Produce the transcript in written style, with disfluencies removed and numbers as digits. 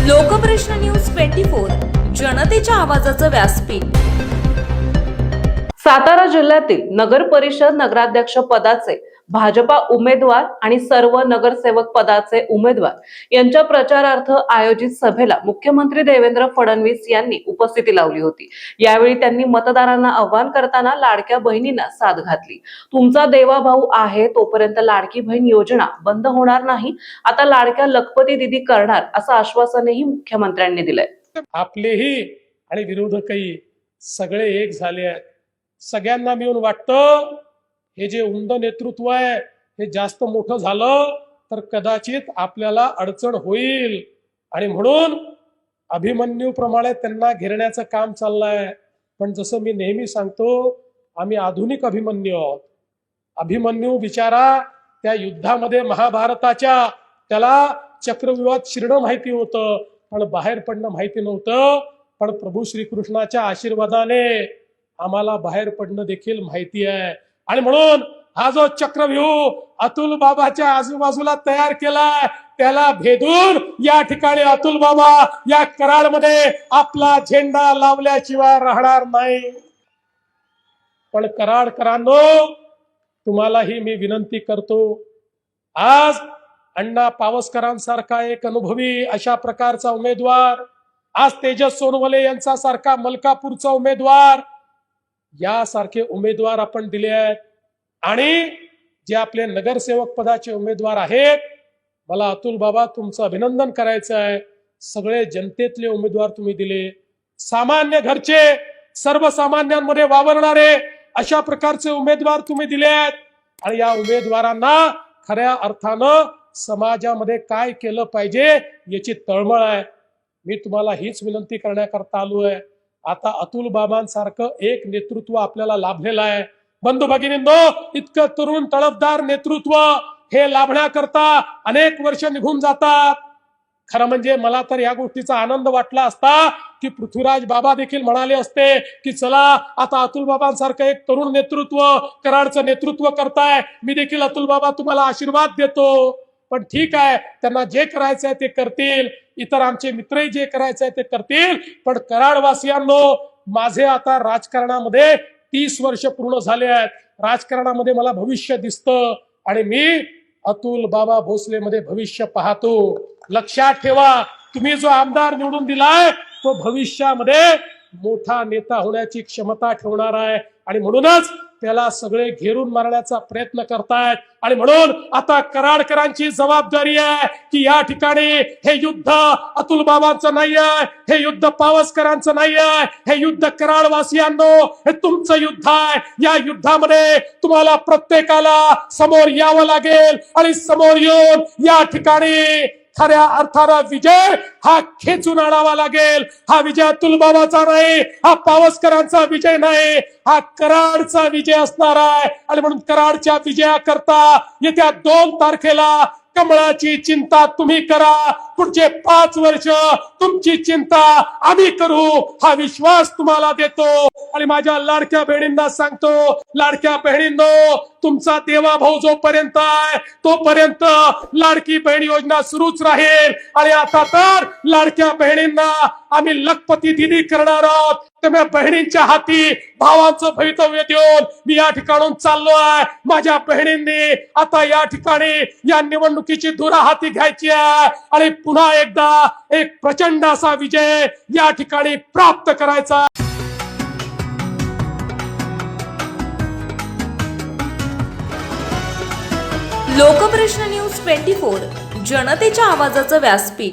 Lokprashna news 24 जनतेच्या आवाजाचं व्यासपीठ। सातारा जिल्ह्यातील नगर परिषद नगराध्यक्ष पदाचे भाजपा उमेदवार आणि सर्व नगरसेवक पदाचे उमेदवार यांच्या प्रचारार्थ आयोजित सभेला मुख्यमंत्री देवेंद्र फडणवीस यांनी उपस्थिती लावली होती। यावेळी त्यांनी मतदारांना आवाहन करताना लाडक्या बहिणींना साथ घातली। तुमचा देवा भाऊ आहे तोपर्यंत लाडकी बहीण योजना बंद होणार नाही, आता लाडक्या लखपती दिदी करणार असं आश्वासनही मुख्यमंत्र्यांनी दिलंय। आपलेही आणि विरोधकही सगळे एक झाले आहेत। सगळ्यांना मिळून वाटतं हे जे उंद नेतृत्व आहे हे जास्त मोठं झालं तर कदाचित आपल्याला अडचण होईल आणि म्हणून अभिमन्यू प्रमाणे त्यांना घेरण्याचं काम चाललंय। पण जसं मी नेहमी सांगतो, आम्ही आधुनिक अभिमन्यू आहोत। अभिमन्यू बिचारा त्या युद्धामध्ये महाभारताच्या त्याला चक्रव्यूहात शिरणं माहिती होतं पण बाहेर पडणं माहिती नव्हतं। पण प्रभू श्रीकृष्णाच्या आशीर्वादाने आम्हाला बाहेर पडणं देखील माहिती आहे आणि म्हणून हा जो चक्रव्यूह अतुल बाबाच्या आजूबाजूला तयार केलाय त्याला भेदून या ठिकाणी अतुल बाबा या कराडमध्ये आपला झेंडा लावल्याशिवाय राहणार नाही। पण कराडकरांनो, तुम्हालाही मी विनंती करतो, आज अण्णा पावसकरांसारखा एक अनुभवी अशा प्रकारचा उमेदवार, आज तेजस सोनवणे यांचा सारखा मलकापूरचा उमेदवार, यासारखे उमेदवार आपण दिले आहेत आणि जे आपले नगरसेवक पदाचे उमेदवार आहेत, मला अतुल बाबा तुमचं अभिनंदन करायचं आहे। सगळे जनतेतले उमेदवार तुम्ही दिले, सामान्य घरचे सर्वसामान्यांमध्ये वावरणारे अशा प्रकारचे उमेदवार तुम्ही दिले आहेत आणि या उमेदवारांना खऱ्या अर्थानं समाजामध्ये काय केलं पाहिजे याची तळमळ आहे। मी तुम्हाला हीच विनंती करण्याकरता आलोय। आता अतुल बाबांसारखं एक नेतृत्व आपल्याला लाभलेलं आहे। बंधू भगिनींनो, इतकं तरुण तळपदार नेतृत्व हे लाभण्याकरता अनेक वर्ष निघून जातात। खरं म्हणजे मला तर या गोष्टीचा आनंद वाटला असता की पृथ्वीराज बाबा देखील म्हणाले असते की चला आता अतुल बाबांसारखं एक तरुण नेतृत्व कराडचं नेतृत्व करताय, मी देखील अतुल बाबा तुम्हाला आशीर्वाद देतो। पण ठीक आहे, त्यांना जे करायचंय ते करतील, इतर आमचे मित्रही जे करायचंय ते करतील। पण कराडवासियांनो, माझे आता राजकारणामध्ये 30 वर्ष पूर्ण झाले आहेत। राजकारणामध्ये मला भविष्य दिसतं आणि मी अतुल बाबा भोसले मध्ये भविष्य पाहतो। लक्षात ठेवा, तुम्ही जो आमदार निवडून दिलाय तो भविष्यामध्ये मोठा नेता होण्याची क्षमता ठेवणार आहे आणि म्हणूनच त्याला सगळे घेरून मारण्याचा प्रयत्न करतायत। आणि म्हणून आता कराडकरांची जबाबदारी आहे की या ठिकाणी हे युद्ध अतुल बाबांचं नाही आहे, हे युद्ध पावसकरांचं नाही आहे, हे युद्ध कराडवासियांनो हे तुमचं युद्ध आहे। या युद्धामध्ये तुम्हाला प्रत्येकाला समोर यावं लागेल आणि समोर येऊन या ठिकाणी खऱ्या अर्थानं विजय हा खेचून आणावा लागेल। हा विजय अतुल बाबाचा नाही, हा पावसकरांचा विजय नाही, हा कराडचा विजय असणार आहे। आणि म्हणून कराडच्या विजयाकरता येत्या 2 तारखेला कमळाची चिंता तुम्ही करा, पुढचे 5 वर्ष तुमची चिंता आम्ही करू, हा विश्वास तुम्हाला देतो। आणि माझ्या लाडक्या बहिणींना सांगतो, लाडक्या बहिणींनो, तुमचा देवा भाऊ जोपर्यंत आहे तोपर्यंत लाडकी बहीण योजना सुरूच राहील। आणि आता तर लाडक्या बहिणींना आम्ही लखपती दिदी करणार आहोत। त्या बहिणींच्या हाती भावांचं भवितव्य देऊन मी या ठिकाणून चाललो आहे। माझ्या बहिणींनी आता या ठिकाणी या निवडणुकीची धुरा हाती घ्यायची आहे आणि पुन्हा एकदा एक प्रचंड असा विजय या ठिकाणी प्राप्त करायचा। लोकप्रश्न न्यूज 24 जनतेच्या आवाजाचं व्यासपीठ।